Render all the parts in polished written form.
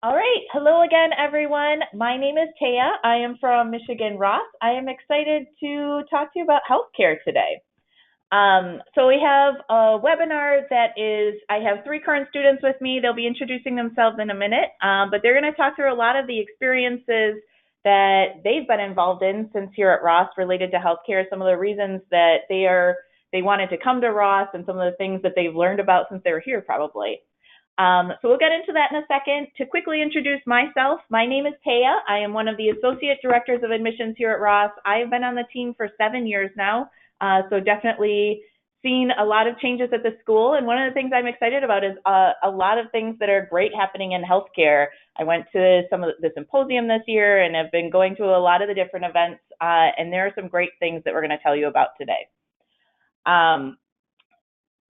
All right. Hello again, everyone. My name is Taya. I am from Michigan Ross. I am excited to talk to you about healthcare today. So we have a webinar that is, I have three current students with me. They'll be introducing themselves in a minute, but they're going to talk through a lot of the experiences that they've been involved in since here at Ross related to healthcare, some of the reasons that they wanted to come to Ross and some of the things that they've learned about since they were here probably. So we'll get into that in a second. To quickly introduce myself, my name is Taya. I am one of the Associate Directors of Admissions here at Ross. I have been on the team for 7 years now, so definitely seen a lot of changes at the school. And one of the things I'm excited about is a lot of things that are great happening in healthcare. I went to some of the symposium this year and have been going to a lot of the different events, and there are some great things that we're going to tell you about today.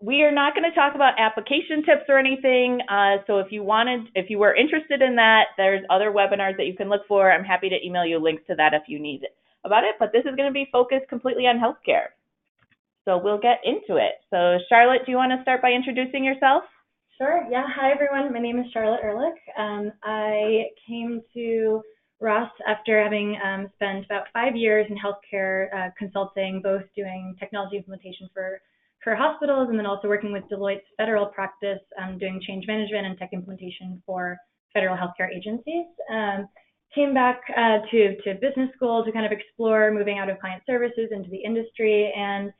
We are not going to talk about application tips or anything. So if you were interested in that, there's other webinars that you can look for. I'm happy to email you links to that if you need about it. But this is going to be focused completely on healthcare. So we'll get into it. So Charlotte, do you want to start by introducing yourself? Sure. Yeah. Hi, everyone. My name is Charlotte Ehrlich. I came to Ross after having spent about 5 years in healthcare consulting, both doing technology implementation for hospitals and then also working with Deloitte's federal practice, doing change management and tech implementation for federal healthcare agencies. Came back to business school to kind of explore moving out of client services into the industry, and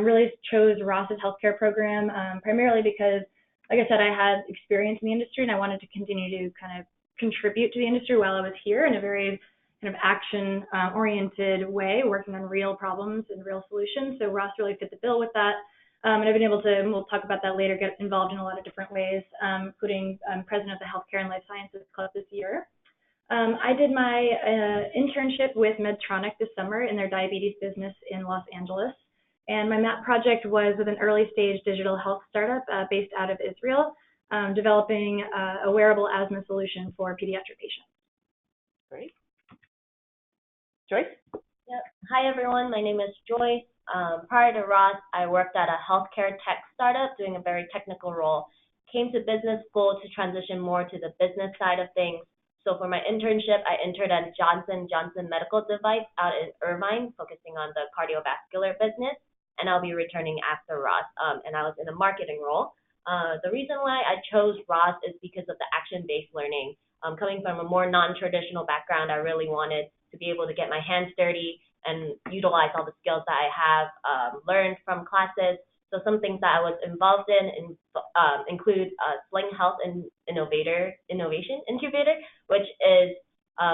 really chose Ross's healthcare program primarily because, like I said, I had experience in the industry and I wanted to continue to kind of contribute to the industry while I was here in a very kind of action-oriented way, working on real problems and real solutions. So Ross really fit the bill with that. And I've been able to, and we'll talk about that later, get involved in a lot of different ways, including president of the Healthcare and Life Sciences Club this year. I did my internship with Medtronic this summer in their diabetes business in Los Angeles. And my MAP project was with an early stage digital health startup based out of Israel, developing a wearable asthma solution for pediatric patients. Great. Joyce? Yep. Hi, everyone. My name is Joyce. Prior to Ross, I worked at a healthcare tech startup doing a very technical role. Came to business school to transition more to the business side of things. So for my internship, I interned at Johnson & Johnson Medical Device out in Irvine, focusing on the cardiovascular business. And I'll be returning after Ross, and I was in a marketing role. The reason why I chose Ross is because of the action-based learning. Coming from a more non-traditional background, I really wanted to be able to get my hands dirty and utilize all the skills that I have learned from classes. So some things that I was involved in include Sling Health and Innovation Incubator, which is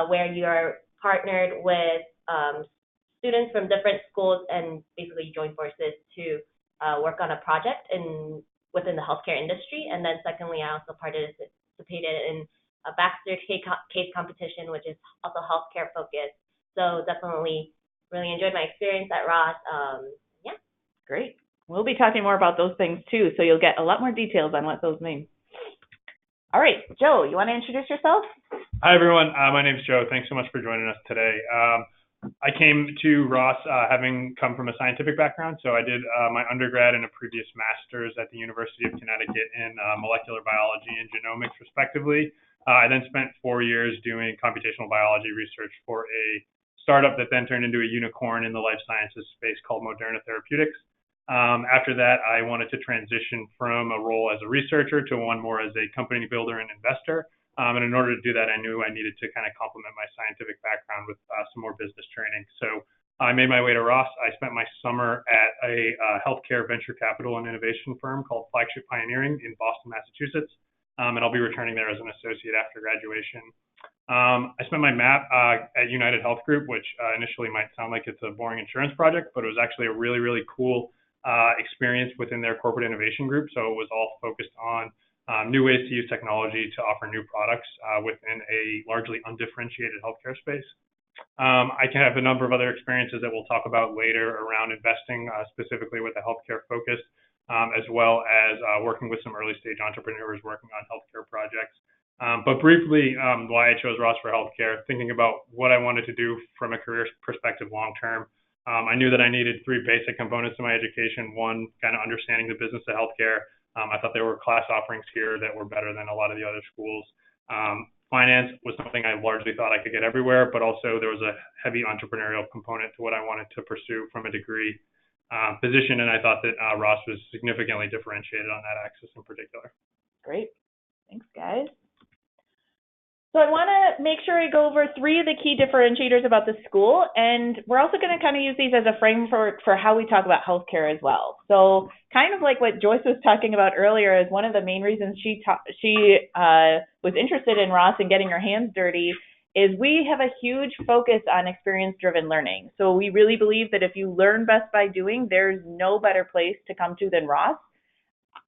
where you're partnered with students from different schools and basically join forces to work on a project within the healthcare industry. And then secondly, I also participated in a Baxter case competition, which is also healthcare focused. So definitely really enjoyed my experience at Ross. Yeah. Great. We'll be talking more about those things too, so you'll get a lot more details on what those mean. All right, Joe, you want to introduce yourself? Hi, everyone. My name is Joe. Thanks so much for joining us today. I came to Ross having come from a scientific background, so I did my undergrad and a previous master's at the University of Connecticut in molecular biology and genomics, respectively. I then spent 4 years doing computational biology research for a startup that then turned into a unicorn in the life sciences space called Moderna Therapeutics. After that, I wanted to transition from a role as a researcher to one more as a company builder and investor. And in order to do that, I knew I needed to kind of complement my scientific background with some more business training. So I made my way to Ross. I spent my summer at a healthcare venture capital and innovation firm called Flagship Pioneering in Boston, Massachusetts. And I'll be returning there as an associate after graduation. I spent my MAP at United Health Group, which initially might sound like it's a boring insurance project, but it was actually a really, really cool experience within their corporate innovation group. So it was all focused on new ways to use technology to offer new products within a largely undifferentiated healthcare space. I can have a number of other experiences that we'll talk about later around investing, specifically with a healthcare focus, as well as working with some early stage entrepreneurs working on healthcare projects. But briefly, why I chose Ross for healthcare, thinking about what I wanted to do from a career perspective long term. I knew that I needed three basic components to my education. One, kind of understanding the business of healthcare. I thought there were class offerings here that were better than a lot of the other schools. Finance was something I largely thought I could get everywhere, but also there was a heavy entrepreneurial component to what I wanted to pursue from a degree position, and I thought that Ross was significantly differentiated on that axis in particular. Great. Thanks, guys. So I want to make sure I go over 3 of the key differentiators about the school, and we're also going to kind of use these as a framework for how we talk about healthcare as well. So kind of like what Joyce was talking about earlier, is one of the main reasons she was interested in Ross and getting her hands dirty is we have a huge focus on experience-driven learning. So we really believe that if you learn best by doing, there's no better place to come to than Ross.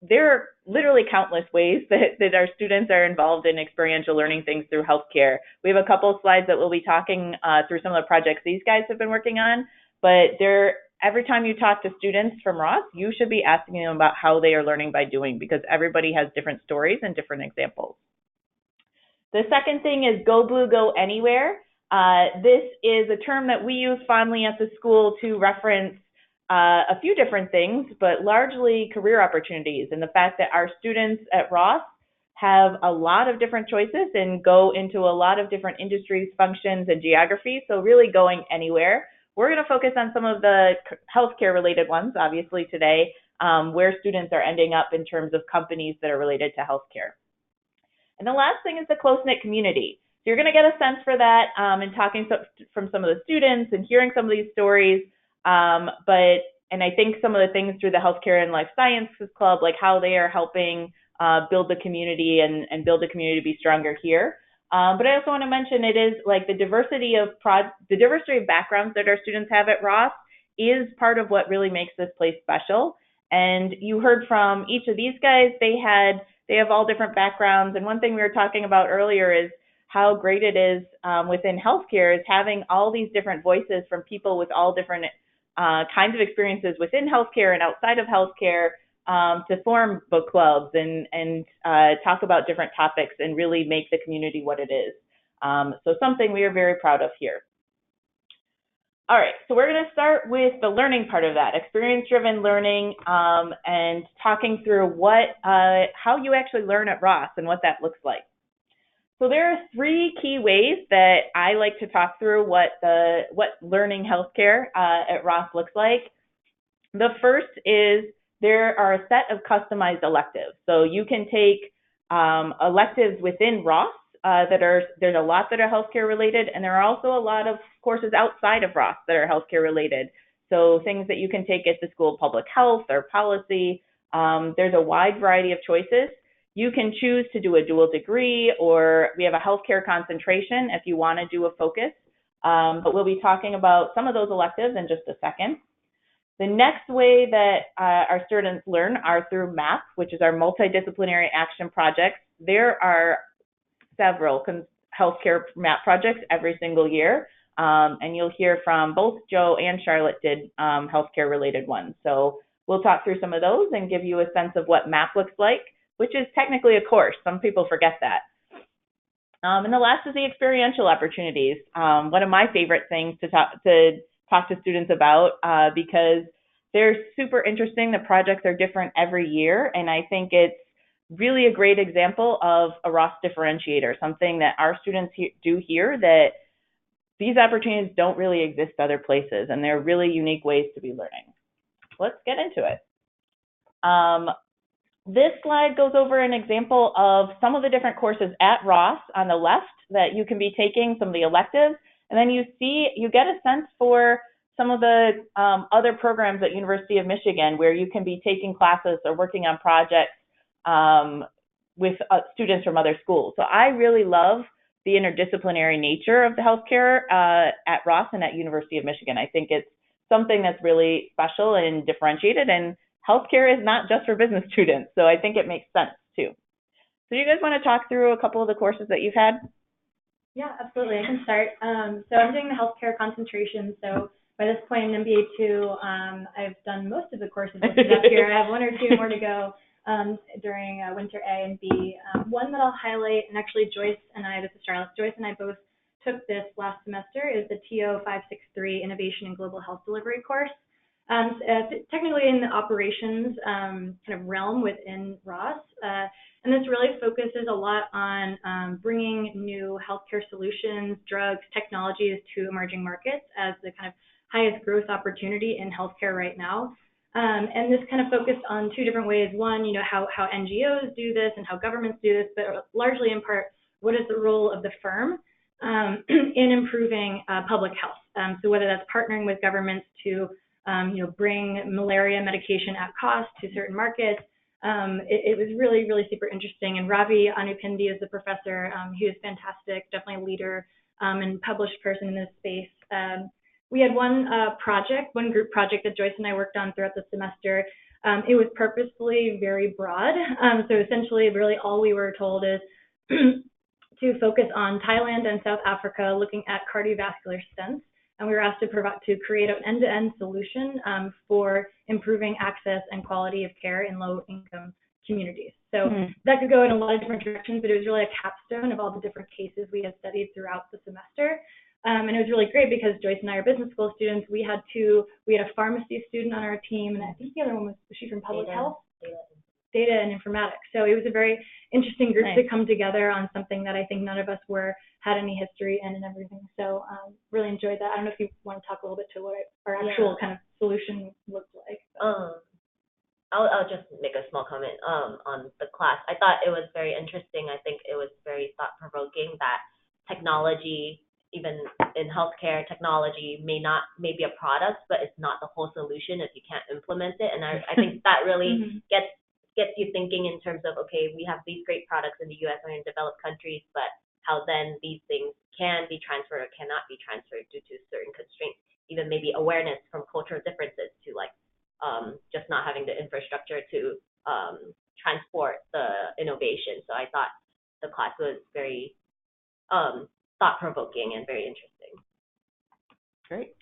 There are literally countless ways that our students are involved in experiential learning things through healthcare. We have a couple of slides that we'll be talking through some of the projects these guys have been working on, but every time you talk to students from Ross, you should be asking them about how they are learning by doing, because everybody has different stories and different examples. The second thing is Go Blue, Go Anywhere. This is a term that we use fondly at the school to reference a few different things, but largely career opportunities, and the fact that our students at Ross have a lot of different choices and go into a lot of different industries, functions, and geographies, so really going anywhere. We're going to focus on some of the healthcare related ones, obviously, today, where students are ending up in terms of companies that are related to healthcare. And the last thing is the close-knit community. So you're going to get a sense for that in talking from some of the students and hearing some of these stories. And I think some of the things through the Healthcare and Life Sciences Club, like how they are helping build the community and build the community to be stronger here. But I also want to mention it is like the diversity of backgrounds that our students have at Ross is part of what really makes this place special. And you heard from each of these guys, they have all different backgrounds. And one thing we were talking about earlier is how great it is within healthcare is having all these different voices from people with all different kinds of experiences within healthcare and outside of healthcare to form book clubs and talk about different topics and really make the community what it is. So something we are very proud of here. All right, so we're going to start with the learning part of that, experience-driven learning, and talking through how you actually learn at Ross and what that looks like. So there are 3 key ways that I like to talk through what learning healthcare at Ross looks like. The first is there are a set of customized electives. So you can take electives within Ross there's a lot that are healthcare related, and there are also a lot of courses outside of Ross that are healthcare related. So things that you can take at the School of Public Health or policy. There's a wide variety of choices. You can choose to do a dual degree, or we have a healthcare concentration if you want to do a focus. But we'll be talking about some of those electives in just a second. The next way that our students learn are through MAP, which is our multidisciplinary action projects. There are several healthcare MAP projects every single year, and you'll hear from both Joe and Charlotte did healthcare related ones. So we'll talk through some of those and give you a sense of what MAP looks like, which is technically a course. Some people forget that. And the last is the experiential opportunities. One of my favorite things to talk to students about because they're super interesting. The projects are different every year, and I think it's really a great example of a Ross differentiator, something that our students do here that these opportunities don't really exist other places, and they're really unique ways to be learning. Let's get into it. This slide goes over an example of some of the different courses at Ross on the left that you can be taking, some of the electives, and then you get a sense for some of the other programs at University of Michigan where you can be taking classes or working on projects with students from other schools. So I really love the interdisciplinary nature of the healthcare at Ross and at University of Michigan. I think it's something that's really special and differentiated, and healthcare is not just for business students, so I think it makes sense too. So you guys want to talk through a couple of the courses that you've had? Yeah, absolutely. I can start. So I'm doing the healthcare concentration. So by this point in MBA 2, I've done most of the courses listed up here. I have 1 or 2 more to go during winter A and B. One that I'll highlight, and actually this is Charlotte, Joyce and I both took this last semester, is the TO 563 Innovation in Global Health Delivery course. technically in the operations kind of realm within Ross. And this really focuses a lot on bringing new healthcare solutions, drugs, technologies to emerging markets as the kind of highest growth opportunity in healthcare right now. And this kind of focused on two different ways. One, how NGOs do this and how governments do this, but largely in part, what is the role of the firm in improving public health? So whether that's partnering with governments to bring malaria medication at cost to certain markets. It was really, really super interesting. And Ravi Anupindi is the professor. He was fantastic, definitely a leader and published person in this space. We had one group project that Joyce and I worked on throughout the semester. It was purposefully very broad. So essentially, really all we were told is to focus on Thailand and South Africa, looking at cardiovascular stents. And we were asked to create an end-to-end solution for improving access and quality of care in low-income communities. So that could go in a lot of different directions, but it was really a capstone of all the different cases we had studied throughout the semester. And it was really great because Joyce and I are business school students. We had a pharmacy student on our team, and I think the other one was she from public health? Data and informatics. So it was a very interesting group to come together on something that I think none of us had any history in and everything. So really enjoyed that. I don't know if you want to talk a little bit to what our actual kind of solution looked like. I'll just make a small comment on the class. I thought it was very interesting. I think it was very thought-provoking that technology, even in healthcare, technology may be a product, but it's not the whole solution if you can't implement it. And I think that really gets you thinking in terms of, okay, we have these great products in the U.S. or in developed countries, but how then these things can be transferred or cannot be transferred due to certain constraints, even maybe awareness from cultural differences to just not having the infrastructure to transport the innovation. So I thought the class was very thought-provoking and very interesting. Great.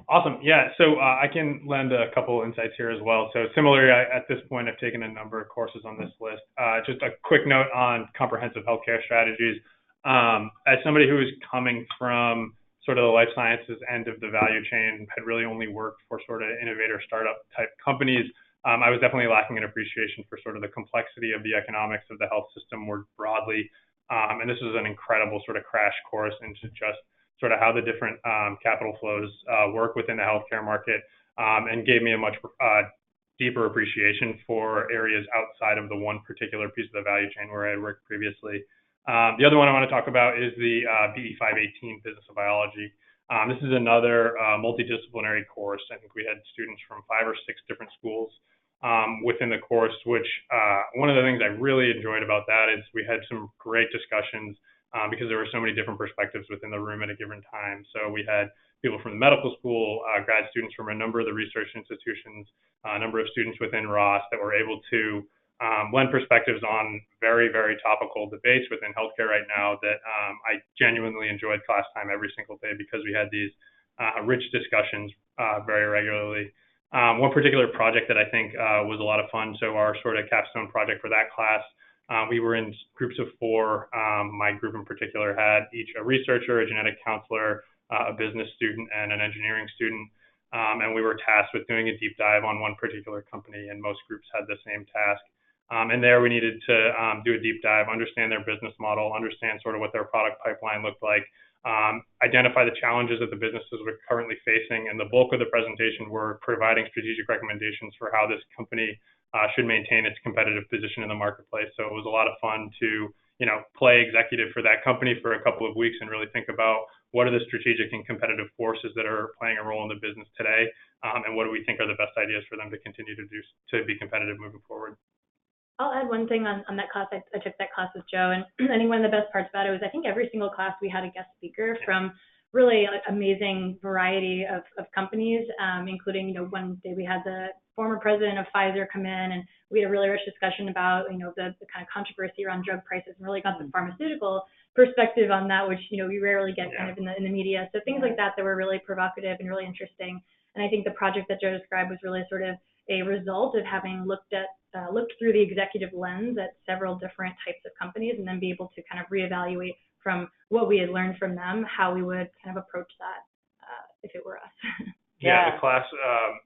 Awesome. Yeah, so I can lend a couple insights here as well. So similarly, at this point, I've taken a number of courses on this list. Just a quick note on comprehensive healthcare strategies. As somebody who is coming from sort of the life sciences end of the value chain, had really only worked for sort of innovator startup type companies, I was definitely lacking an appreciation for sort of the complexity of the economics of the health system more broadly. And this was an incredible sort of crash course into just sort of how the different capital flows work within the healthcare market, and gave me a much deeper appreciation for areas outside of the one particular piece of the value chain where I had worked previously. The other one I want to talk about is the BE 518 Business of Biology. This is another multidisciplinary course. I think we had students from 5 or 6 different schools within the course, which one of the things I really enjoyed about that is we had some great discussions because there were so many different perspectives within the room at a given time. So we had people from the medical school, grad students from a number of the research institutions, a number of students within Ross that were able to lend perspectives on very, very topical debates within healthcare right now that I genuinely enjoyed class time every single day because we had these rich discussions very regularly. One particular project that I think was a lot of fun, so our sort of capstone project for that class, we were in groups of 4. My group in particular had each a researcher, a genetic counselor, a business student, and an engineering student. And we were tasked with doing a deep dive on one particular company, and most groups had the same task. And there we needed to do a deep dive, understand their business model, understand sort of what their product pipeline looked like, identify the challenges that the businesses were currently facing. And the bulk of the presentation were providing strategic recommendations for how this company should maintain its competitive position in the marketplace. So it was a lot of fun to, play executive for that company for a couple of weeks and really think about what are the strategic and competitive forces that are playing a role in the business today, and what do we think are the best ideas for them to continue to be competitive moving forward. I'll add one thing on that class. I took that class with Joe, and I think one of the best parts about it was I think every single class we had a guest speaker from really amazing variety of companies, including, one day we had the former president of Pfizer come in, and we had a really rich discussion about, the kind of controversy around drug prices, and really got the pharmaceutical perspective on that, which, we rarely get kind of in the media. So things like that were really provocative and really interesting. And I think the project that Joe described was really sort of a result of having looked through the executive lens at several different types of companies, and then be able to kind of reevaluate from what we had learned from them, how we would kind of approach that if it were us. Yeah, the class,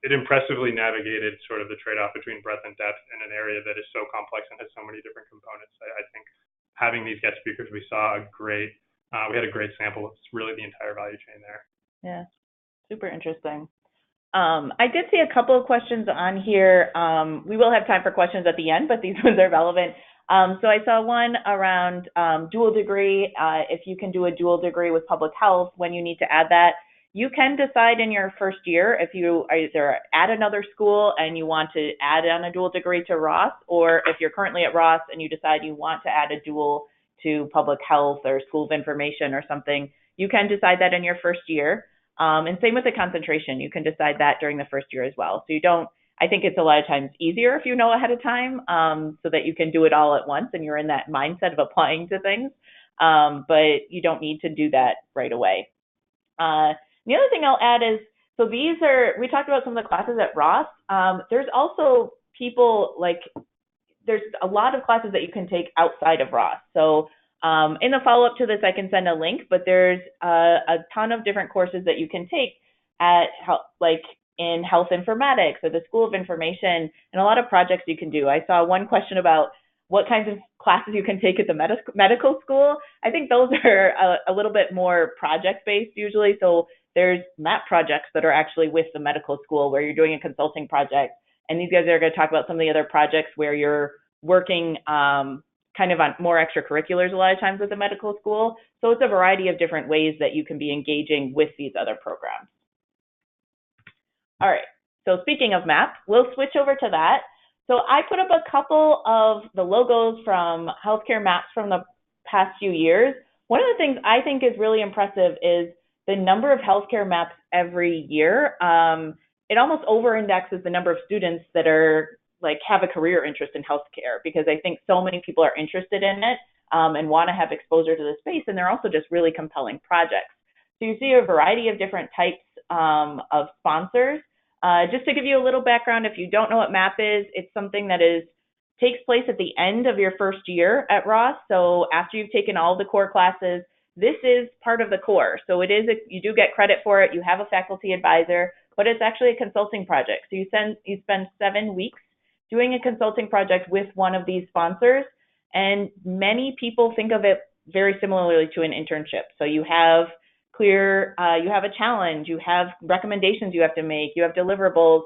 it impressively navigated sort of the trade-off between breadth and depth in an area that is so complex and has so many different components. I think having these guest speakers, we had a great sample of really the entire value chain there. Yeah, super interesting. I did see a couple of questions on here. We will have time for questions at the end, but these ones are relevant. So I saw one around dual degree. If you can do a dual degree with public health, when you need to add that. You can decide in your first year if you are either at another school and you want to add on a dual degree to Ross, or if you're currently at Ross and you decide you want to add a dual to public health or school of information or something, you can decide that in your first year. And same with the concentration. You can decide that during the first year as well. So I think it's a lot of times easier if you know ahead of time, so that you can do it all at once and you're in that mindset of applying to things. But you don't need to do that right away. The other thing I'll add is, so we talked about some of the classes at Ross. There's also there's a lot of classes that you can take outside of Ross. So in the follow-up to this, I can send a link, but there's a ton of different courses that you can take in health informatics or the School of Information, and a lot of projects you can do. I saw one question about what kinds of classes you can take at the medical school. I think those are a little bit more project-based usually. So there's MAP projects that are actually with the medical school where you're doing a consulting project. And these guys are going to talk about some of the other projects where you're working kind of on more extracurriculars a lot of times with the medical school. So it's a variety of different ways that you can be engaging with these other programs. All right, so speaking of MAP, we'll switch over to that. So I put up a couple of the logos from healthcare maps from the past few years. One of the things I think is really impressive is the number of healthcare maps every year. It almost over-indexes the number of students that are have a career interest in healthcare, because I think so many people are interested in it and want to have exposure to the space, and they're also just really compelling projects. So you see a variety of different types of sponsors. Just to give you a little background, if you don't know what MAP is, it's something that takes place at the end of your first year at Ross. So after you've taken all the core classes, this is part of the core. So you do get credit for it. You have a faculty advisor, but it's actually a consulting project. So you spend 7 weeks doing a consulting project with one of these sponsors. And many people think of it very similarly to an internship. So you have you have a challenge, you have recommendations you have to make, you have deliverables,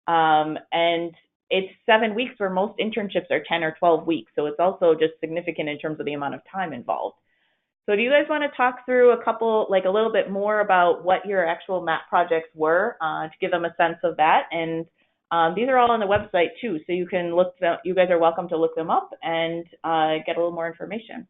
and it's 7 weeks where most internships are 10 or 12 weeks. So it's also just significant in terms of the amount of time involved. So do you guys want to talk through a little bit more about what your actual MAP projects were to give them a sense of that? And these are all on the website too, so you guys are welcome to look them up and get a little more information.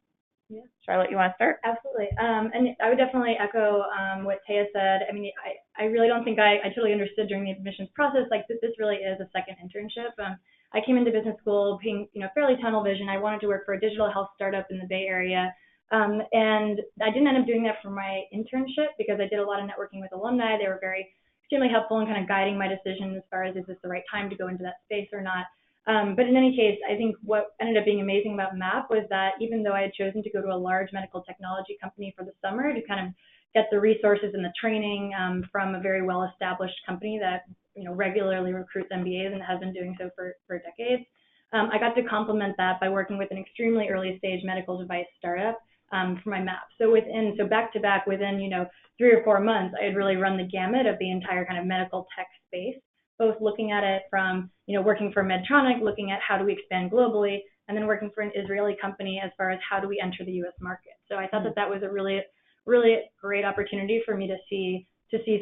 Yeah. Charlotte, you want to start? Absolutely. And I would definitely echo what Taya said. I mean, I really don't think I totally understood during the admissions process, this really is a second internship. I came into business school being, fairly tunnel vision. I wanted to work for a digital health startup in the Bay Area. And I didn't end up doing that for my internship because I did a lot of networking with alumni. They were extremely helpful in kind of guiding my decision as far as, is this the right time to go into that space or not? But in any case, I think what ended up being amazing about MAP was that even though I had chosen to go to a large medical technology company for the summer to kind of get the resources and the training from a very well-established company that regularly recruits MBAs and has been doing so for decades, I got to complement that by working with an extremely early stage medical device startup for my MAP. So back to back within 3 or 4 months, I had really run the gamut of the entire kind of medical tech space, both looking at it from, working for Medtronic, looking at how do we expand globally, and then working for an Israeli company as far as how do we enter the U.S. market. So I thought that was a really, really great opportunity for me to see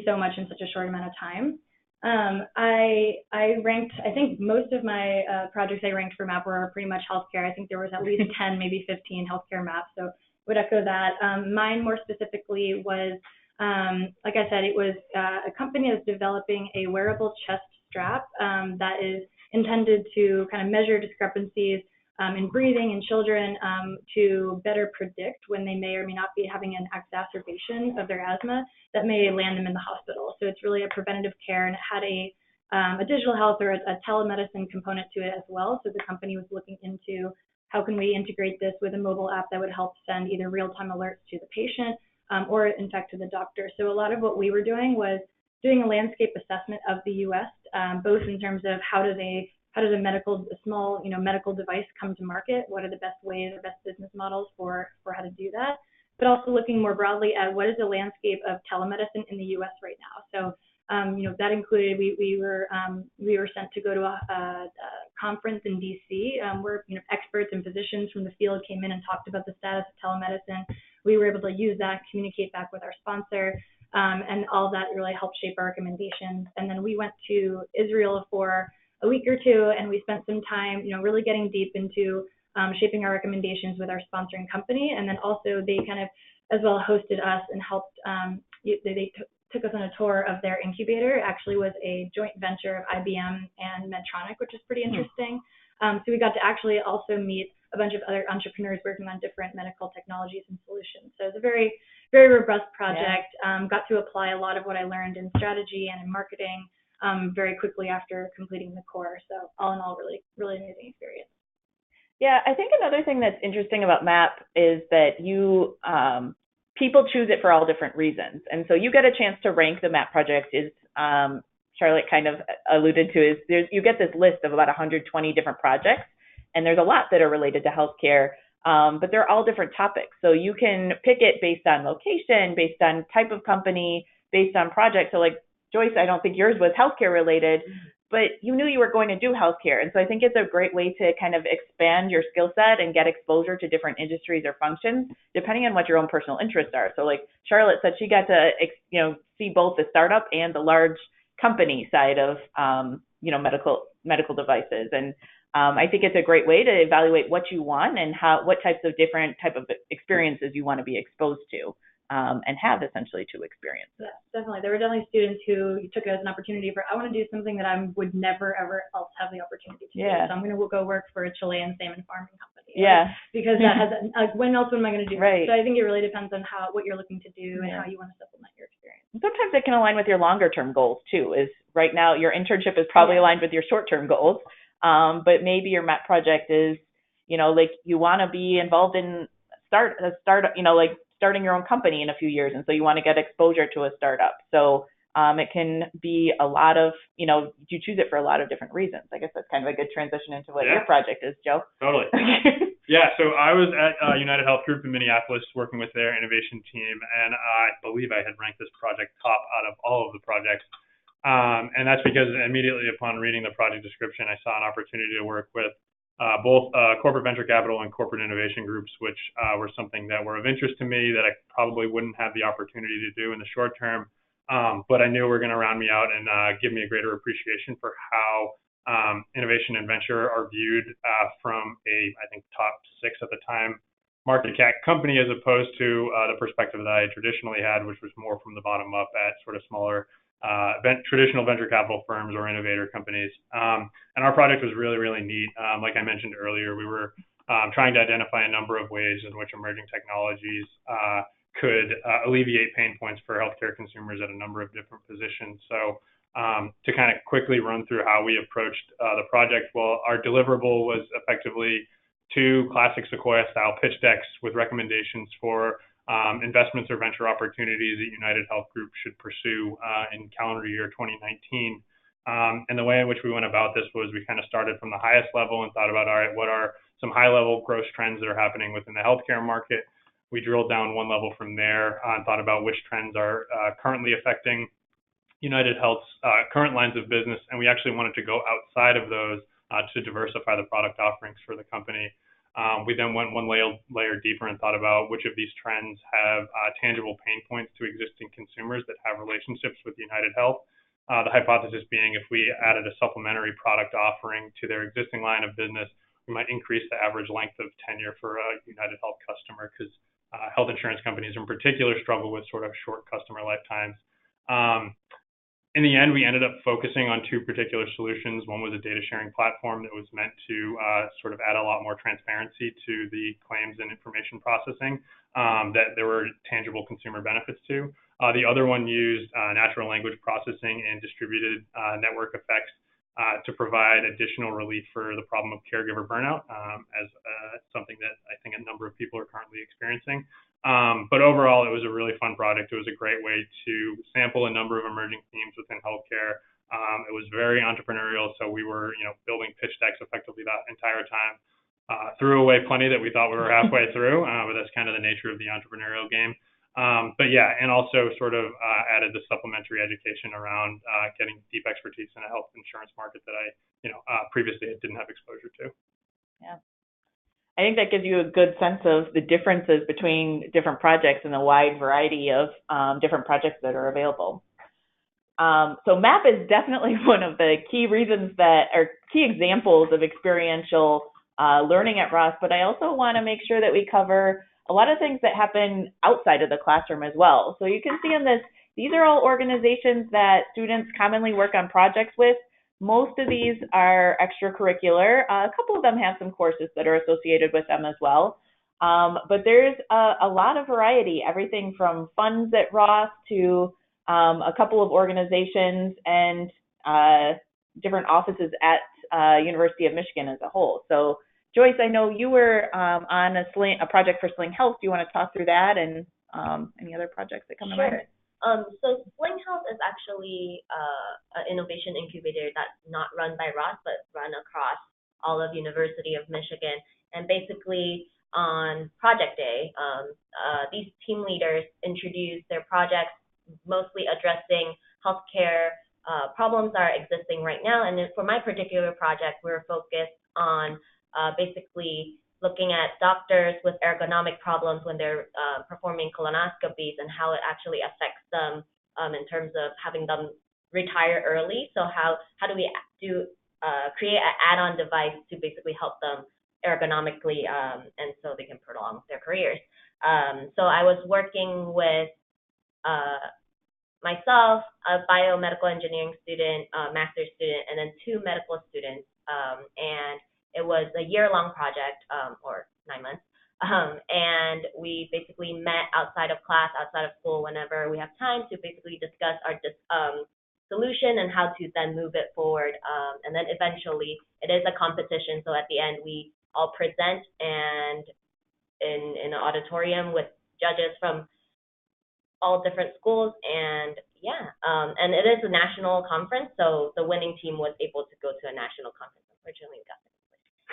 so much in such a short amount of time. I ranked, I think most of my projects I ranked for MAP were pretty much healthcare. I think there was at least 10, maybe 15 healthcare maps, so would echo that. Mine more specifically was, like I said, it was a company that's developing a wearable chest strap that is intended to kind of measure discrepancies in breathing in children to better predict when they may or may not be having an exacerbation of their asthma that may land them in the hospital. So it's really a preventative care, and it had a digital health or a telemedicine component to it as well. So the company was looking into how can we integrate this with a mobile app that would help send either real-time alerts to the patient or in fact to the doctor. So a lot of what we were doing was doing a landscape assessment of the U.S., both in terms of how does a small medical device come to market? What are the best ways or best business models for how to do that? But also looking more broadly at what is the landscape of telemedicine in the U.S. right now. So that included we were sent to go to a conference in D.C. Where experts and physicians from the field came in and talked about the status of telemedicine. We were able to use that, communicate back with our sponsor, and all of that really helped shape our recommendations. And then we went to Israel for a week or two, and we spent some time, really getting deep into shaping our recommendations with our sponsoring company. And then also they kind of as well hosted us and helped. They took us on a tour of their incubator. It actually was a joint venture of IBM and Medtronic, which is pretty interesting. So we got to actually also meet a bunch of other entrepreneurs working on different medical technologies and solutions. So it's a very, very robust project. Got to apply a lot of what I learned in strategy and in marketing very quickly after completing the core. So all in all, really, really amazing experience. Yeah, I think another thing that's interesting about MAP is that you people choose it for all different reasons. And so you get a chance to rank the MAP project, is Charlotte kind of alluded to, is you get this list of about 120 different projects, and there's a lot that are related to healthcare, but they're all different topics. So you can pick it based on location, based on type of company, based on project. So like Joyce, I don't think yours was healthcare related, but you knew you were going to do healthcare. And so I think it's a great way to kind of expand your skill set and get exposure to different industries or functions, depending on what your own personal interests are. So like Charlotte said, she got to, see both the startup and the large company side of, medical devices. And I think it's a great way to evaluate what you want and what types of different type of experiences you want to be exposed to. And have essentially to experience. Yes, definitely. There were definitely students who took it as an opportunity for, I want to do something that I would never, ever else have the opportunity to do. So I'm going to go work for a Chilean salmon farming company. Yeah. Because that has, when else am I going to do right. that? So I think it really depends on what you're looking to do and how you want to supplement your experience. Sometimes it can align with your longer term goals too. Is right now your internship is probably aligned with your short term goals. But maybe your MAP project is, like you want to be involved in starting your own company in a few years, and so you want to get exposure to a startup. So it can be a lot of, you choose it for a lot of different reasons. I guess that's kind of a good transition into what your project is, Joe. Totally. Yeah, so I was at United Health Group in Minneapolis working with their innovation team, and I believe I had ranked this project top out of all of the projects. And that's because immediately upon reading the project description, I saw an opportunity to work with both corporate venture capital and corporate innovation groups, which were something that were of interest to me that I probably wouldn't have the opportunity to do in the short term. But I knew were going to round me out and give me a greater appreciation for how innovation and venture are viewed from I think top 6 at the time market cap company, as opposed to the perspective that I traditionally had, which was more from the bottom up at sort of smaller traditional venture capital firms or innovator companies. And our project was really, really neat. Like I mentioned earlier, we were trying to identify a number of ways in which emerging technologies could alleviate pain points for healthcare consumers at a number of different positions. So to kind of quickly run through how we approached the project, well, our deliverable was effectively 2 classic Sequoia-style pitch decks with recommendations for investments or venture opportunities that United Health Group should pursue in calendar year 2019. And the way in which we went about this was we kind of started from the highest level and thought about, all right, what are some high-level growth trends that are happening within the healthcare market? We drilled down one level from there and thought about which trends are currently affecting United Health's current lines of business, and we actually wanted to go outside of those to diversify the product offerings for the company. We then went one layer deeper and thought about which of these trends have tangible pain points to existing consumers that have relationships with United Health. The hypothesis being if we added a supplementary product offering to their existing line of business, we might increase the average length of tenure for a United Health customer, because health insurance companies in particular struggle with sort of short customer lifetimes. In the end, we ended up focusing on 2 particular solutions. One was a data sharing platform that was meant to sort of add a lot more transparency to the claims and information processing that there were tangible consumer benefits to. The other one used natural language processing and distributed network effects to provide additional relief for the problem of caregiver burnout, as something that I think a number of people are currently experiencing. But overall, it was a really fun project. It was a great way to sample a number of emerging themes within healthcare. It was very entrepreneurial, so we were, building pitch decks effectively that entire time. Threw away plenty that we thought we were halfway through, but that's kind of the nature of the entrepreneurial game. But yeah, and also sort of added the supplementary education around getting deep expertise in a health insurance market that I, previously didn't have exposure to. Yeah. I think that gives you a good sense of the differences between different projects and the wide variety of different projects that are available. So MAP is definitely one of the key reasons that are key examples of experiential learning at Ross, but I also want to make sure that we cover a lot of things that happen outside of the classroom as well. So you can see in this, these are all organizations that students commonly work on projects with. Most of these are extracurricular. A couple of them have some courses that are associated with them as well. But there's a lot of variety, everything from funds at Ross to a couple of organizations and different offices at University of Michigan as a whole. So Joyce, I know you were on a project for Sling Health. Do you want to talk through that and any other projects that come to mind? So Sling Health is actually an innovation incubator that's not run by Ross, but run across all of University of Michigan. And basically on project day, these team leaders introduce their projects, mostly addressing healthcare problems that are existing right now. And for my particular project, we're focused on basically looking at doctors with ergonomic problems when they're performing colonoscopies and how it actually affects them in terms of having them retire early. So how do we create an add-on device to basically help them ergonomically and so they can prolong their careers. So I was working with myself, a biomedical engineering student, master's student, and then 2 medical students. And it was a year-long project, or 9 months. And we basically met outside of class, outside of school, whenever we have time to basically discuss our solution and how to then move it forward. And then eventually it is a competition. So at the end, we all present and in an auditorium with judges from all different schools. And yeah, and it is a national conference. So the winning team was able to go to a national conference. Unfortunately, we got it.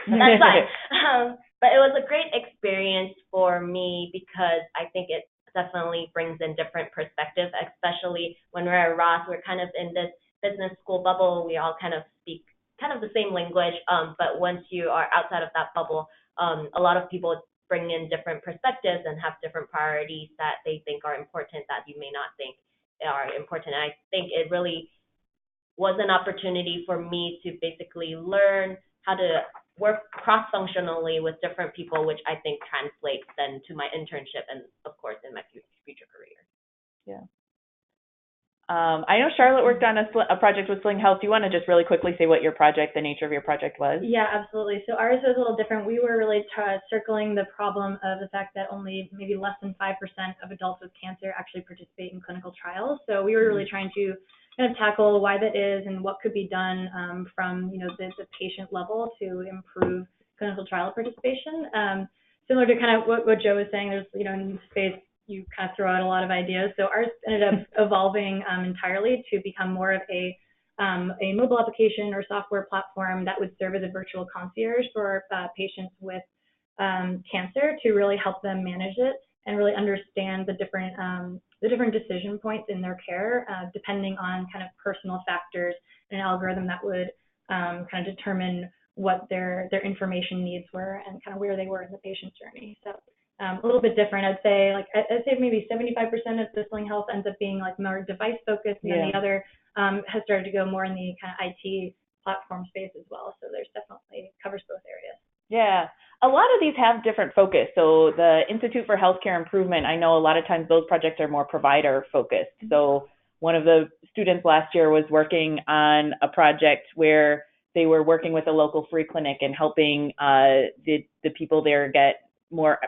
But that's fine. But it was a great experience for me because I think it definitely brings in different perspectives, especially when we're at Ross. We're kind of in this business school bubble. We all kind of speak kind of the same language, but once you are outside of that bubble, a lot of people bring in different perspectives and have different priorities that they think are important that you may not think are important. And I think it really was an opportunity for me to basically learn how to work cross-functionally with different people, which I think translates then to my internship and, of course, in my future career. Yeah. I know Charlotte worked on a project with Sling Health. Do you want to just really quickly say what your project, the nature of your project was? Yeah, absolutely. So ours was a little different. We were really circling the problem of the fact that only maybe less than 5% of adults with cancer actually participate in clinical trials. So we were really trying to kind of tackle why that is and what could be done from the patient level to improve clinical trial participation. Similar to kind of what Joe was saying, there's in space you kind of throw out a lot of ideas. So ours ended up evolving entirely to become more of a mobile application or software platform that would serve as a virtual concierge for patients with cancer to really help them manage it and really understand the different decision points in their care, depending on kind of personal factors and an algorithm that would kind of determine what their information needs were and kind of where they were in the patient journey. So a little bit different. I'd say maybe 75% of the Sling Health ends up being like more device focused, and then the other has started to go more in the kind of IT platform space as well. So there's definitely covers both areas. Yeah. A lot of these have different focus. So the Institute for Healthcare Improvement, I know a lot of times those projects are more provider focused. Mm-hmm. So one of the students last year was working on a project where they were working with a local free clinic and helping the people there get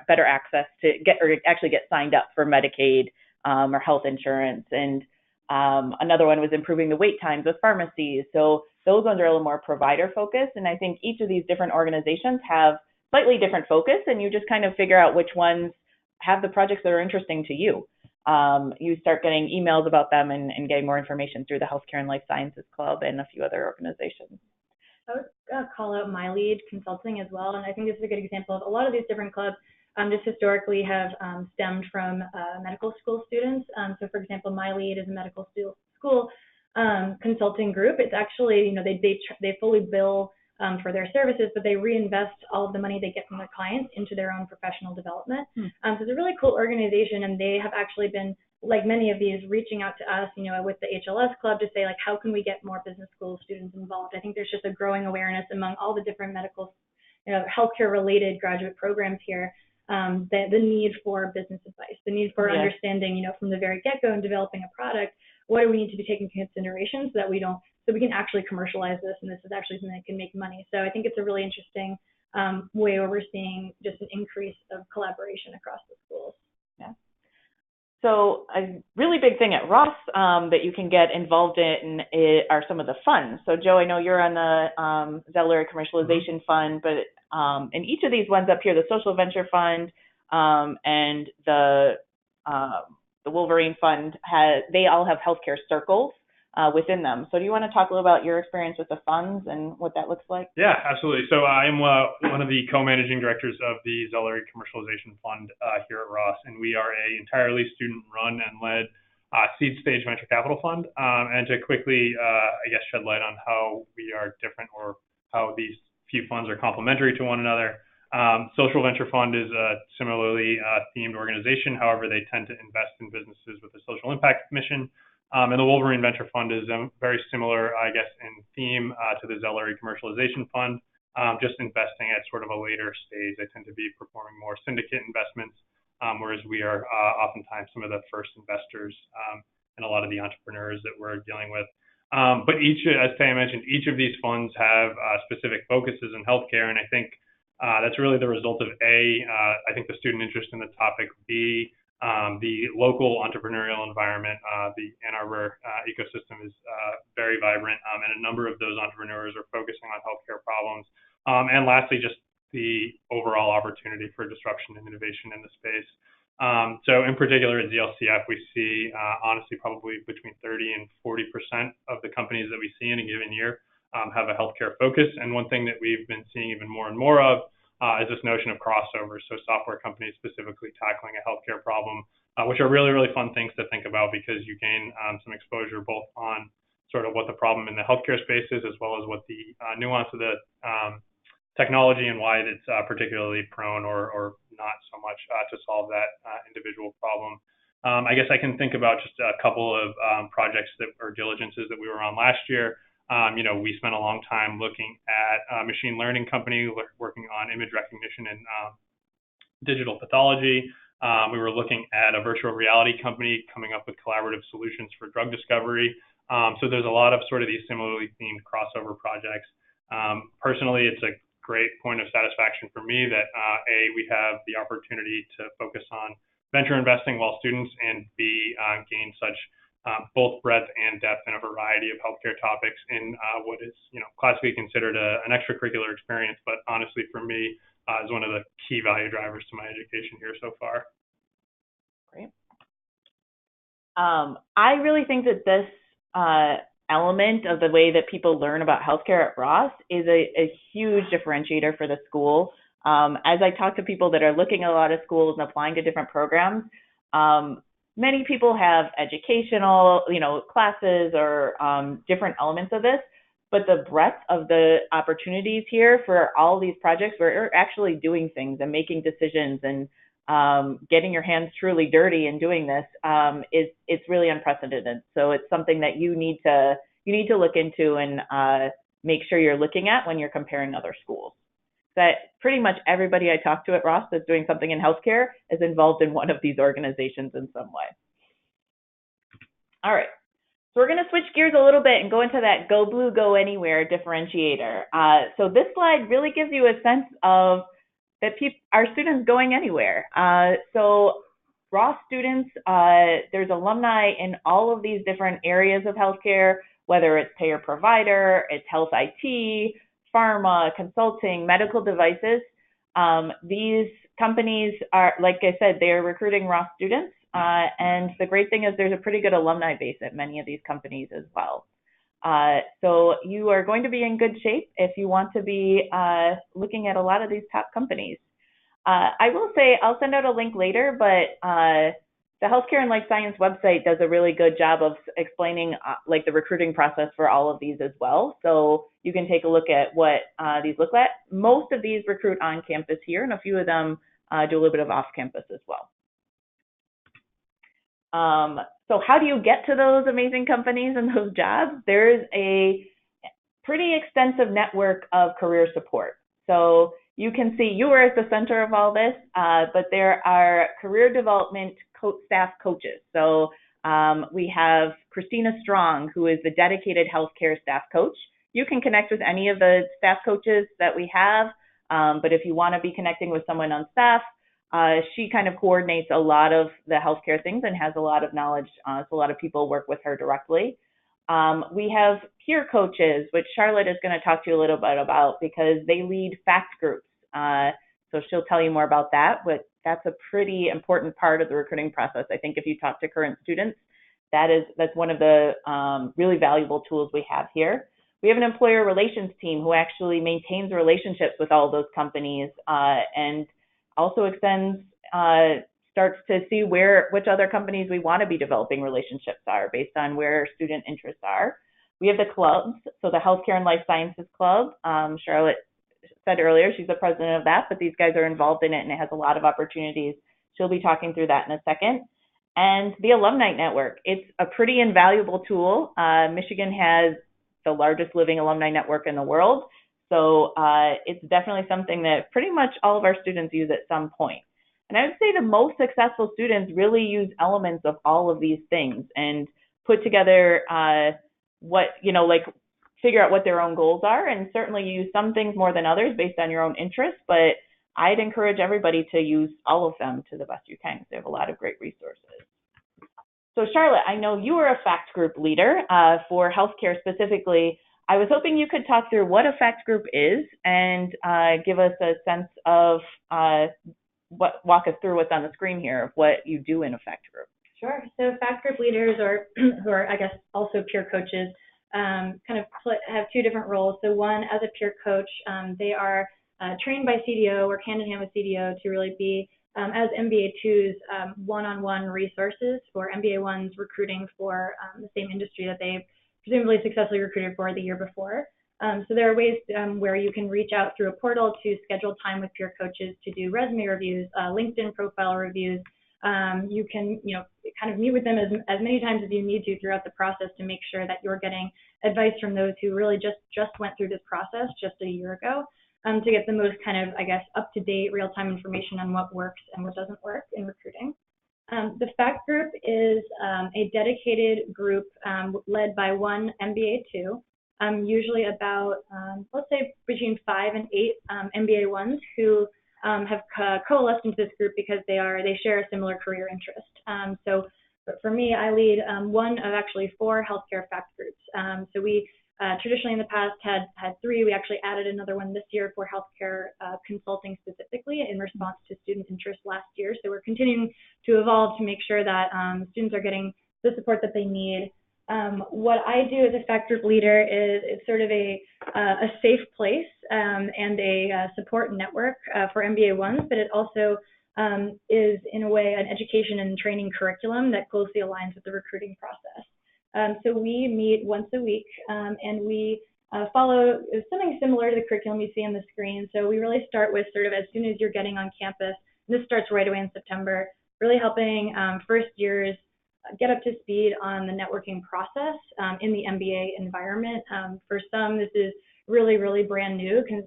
better access to get signed up for Medicaid or health insurance. And another one was improving the wait times with pharmacies. So those ones are a little more provider focused. And I think each of these different organizations have slightly different focus, and you just kind of figure out which ones have the projects that are interesting to you. You start getting emails about them and getting more information through the Healthcare and Life Sciences Club and a few other organizations. I would call out MyLead Consulting as well, and I think this is a good example of a lot of these different clubs just historically have stemmed from medical school students. So, for example, MyLead is a medical school consulting group. It's actually, they fully bill for their services, but they reinvest all of the money they get from their clients into their own professional development. So it's a really cool organization, and they have actually been, like many of these, reaching out to us, with the HLS Club to say, like, how can we get more business school students involved? I think there's just a growing awareness among all the different medical, healthcare-related graduate programs here, the need for business advice, the need for understanding, from the very get-go in developing a product, what do we need to be taking into consideration so that we can actually commercialize this, and this is actually something that can make money. So I think it's a really interesting way where we're seeing just an increase of collaboration across the schools. Yeah. So a really big thing at Ross that you can get involved in are some of the funds. So Joe, I know you're on the Zeller Commercialization Fund, but in each of these ones up here, the Social Venture Fund and the Wolverine Fund, they all have healthcare circles within them. So do you want to talk a little about your experience with the funds and what that looks like? Yeah, absolutely. So I'm one of the co-managing directors of the Zeller Commercialization Fund here at Ross, and we are an entirely student-run and led seed stage venture capital fund. And to quickly, shed light on how we are different or how these few funds are complementary to one another. Social Venture Fund is a similarly themed organization. However, they tend to invest in businesses with a social impact mission. And the Wolverine Venture Fund is very similar, in theme to the Zeller Commercialization Fund, just investing at sort of a later stage. They tend to be performing more syndicate investments, whereas we are oftentimes some of the first investors and a lot of the entrepreneurs that we're dealing with. But as Taya mentioned, each of these funds have specific focuses in healthcare, and I think that's really the result of I think the student interest in the topic, B, the local entrepreneurial environment. The Ann Arbor ecosystem is very vibrant, and a number of those entrepreneurs are focusing on healthcare problems. And lastly, just the overall opportunity for disruption and innovation in the space. So in particular at ZLCF, we see honestly probably between 30 and 40% of the companies that we see in a given year have a healthcare focus. And one thing that we've been seeing even more and more of is this notion of crossovers. So software companies specifically tackling a healthcare problem, which are really, really fun things to think about because you gain some exposure both on sort of what the problem in the healthcare space is, as well as what the nuance of the technology and why it's particularly prone or not so much to solve that individual problem. I guess I can think about just a couple of projects or diligences that we were on last year. We spent a long time looking at a machine learning company working on image recognition and digital pathology. We were looking at a virtual reality company coming up with collaborative solutions for drug discovery. So there's a lot of sort of these similarly themed crossover projects. Personally, it's a great point of satisfaction for me that we have the opportunity to focus on venture investing while students, and B, gain such both breadth and depth in a variety of healthcare topics in what is classically considered an extracurricular experience, but honestly for me is one of the key value drivers to my education here so far. Great. I really think that this element of the way that people learn about healthcare at Ross is a huge differentiator for the school. As I talk to people that are looking at a lot of schools and applying to different programs, many people have educational, classes or different elements of this, but the breadth of the opportunities here for all these projects where you're actually doing things and making decisions and getting your hands truly dirty and doing this it's really unprecedented. So it's something that you need to look into and make sure you're looking at when you're comparing other schools. That pretty much everybody I talk to at Ross that's doing something in healthcare is involved in one of these organizations in some way. All right, so we're going to switch gears a little bit and go into that Go Blue, Go Anywhere differentiator. So this slide really gives you a sense of that our students going anywhere. So Ross students, there's alumni in all of these different areas of healthcare, whether it's payer provider, it's health IT, pharma, consulting, medical devices. These companies are, like I said, they're recruiting Ross students. And the great thing is there's a pretty good alumni base at many of these companies as well. So you are going to be in good shape if you want to be looking at a lot of these top companies. I will say, I'll send out a link later, but the Healthcare and Life Science website does a really good job of explaining like the recruiting process for all of these as well. So you can take a look at what these look like. Most of these recruit on campus here, and a few of them do a little bit of off campus as well. So how do you get to those amazing companies and those jobs? There's a pretty extensive network of career support. So you can see you are at the center of all this, but there are career development staff coaches. So we have Christina Strong, who is the dedicated healthcare staff coach. You can connect with any of the staff coaches that we have, but if you want to be connecting with someone on staff, she kind of coordinates a lot of the healthcare things and has a lot of knowledge. So a lot of people work with her directly. We have peer coaches, which Charlotte is going to talk to you a little bit about because they lead FACT groups. So she'll tell you more about that, but that's a pretty important part of the recruiting process. I think if you talk to current students, that's one of the really valuable tools we have here. We have an employer relations team who actually maintains relationships with all those companies and also starts to see which other companies we want to be developing relationships are based on where student interests are. We have the clubs, so the Healthcare and Life Sciences Club. Charlotte said earlier she's the president of that, but these guys are involved in it and it has a lot of opportunities. She'll be talking through that in a second. And the Alumni Network. It's a pretty invaluable tool. Michigan has the largest living alumni network in the world. So it's definitely something that pretty much all of our students use at some point. And I would say the most successful students really use elements of all of these things and put together figure out what their own goals are, and certainly use some things more than others based on your own interests, but I'd encourage everybody to use all of them to the best you can because they have a lot of great resources. So Charlotte, I know you are a FACT group leader for healthcare specifically. I was hoping you could talk through what a FACT group is and give us a sense of walk us through what's on the screen here of what you do in a FACT group. Sure. So FACT group leaders, or who are, I guess, also peer coaches, have two different roles. So one, as a peer coach, they are trained by CDO, work hand in hand with CDO to really be, as MBA 2s, one-on-one resources for MBA 1s recruiting for the same industry that they've presumably successfully recruited for the year before. So there are ways where you can reach out through a portal to schedule time with peer coaches to do resume reviews, LinkedIn profile reviews. You can, kind of meet with them as many times as you need to throughout the process to make sure that you're getting advice from those who really just went through this process just a year ago, to get the most kind of, I guess, up-to-date real-time information on what works and what doesn't work in recruiting. The FACT group is a dedicated group led by one MBA 2, usually about, let's say, between 5 and 8 MBA 1s who have coalesced into this group because they share a similar career interest. So for me, I lead one of actually 4 healthcare FACT groups. So we traditionally in the past had 3. We actually added another one this year for healthcare consulting specifically in response to student interest last year. So we're continuing to evolve to make sure that students are getting the support that they need. What I do as a FACT group leader is it's sort of a safe place and a support network for MBA 1s, but it also is in a way an education and training curriculum that closely aligns with the recruiting process. So we meet once a week and we follow something similar to the curriculum you see on the screen. So we really start with sort of as soon as you're getting on campus, and this starts right away in September, really helping first years get up to speed on the networking process in the MBA environment. For some, this is really, really brand new, because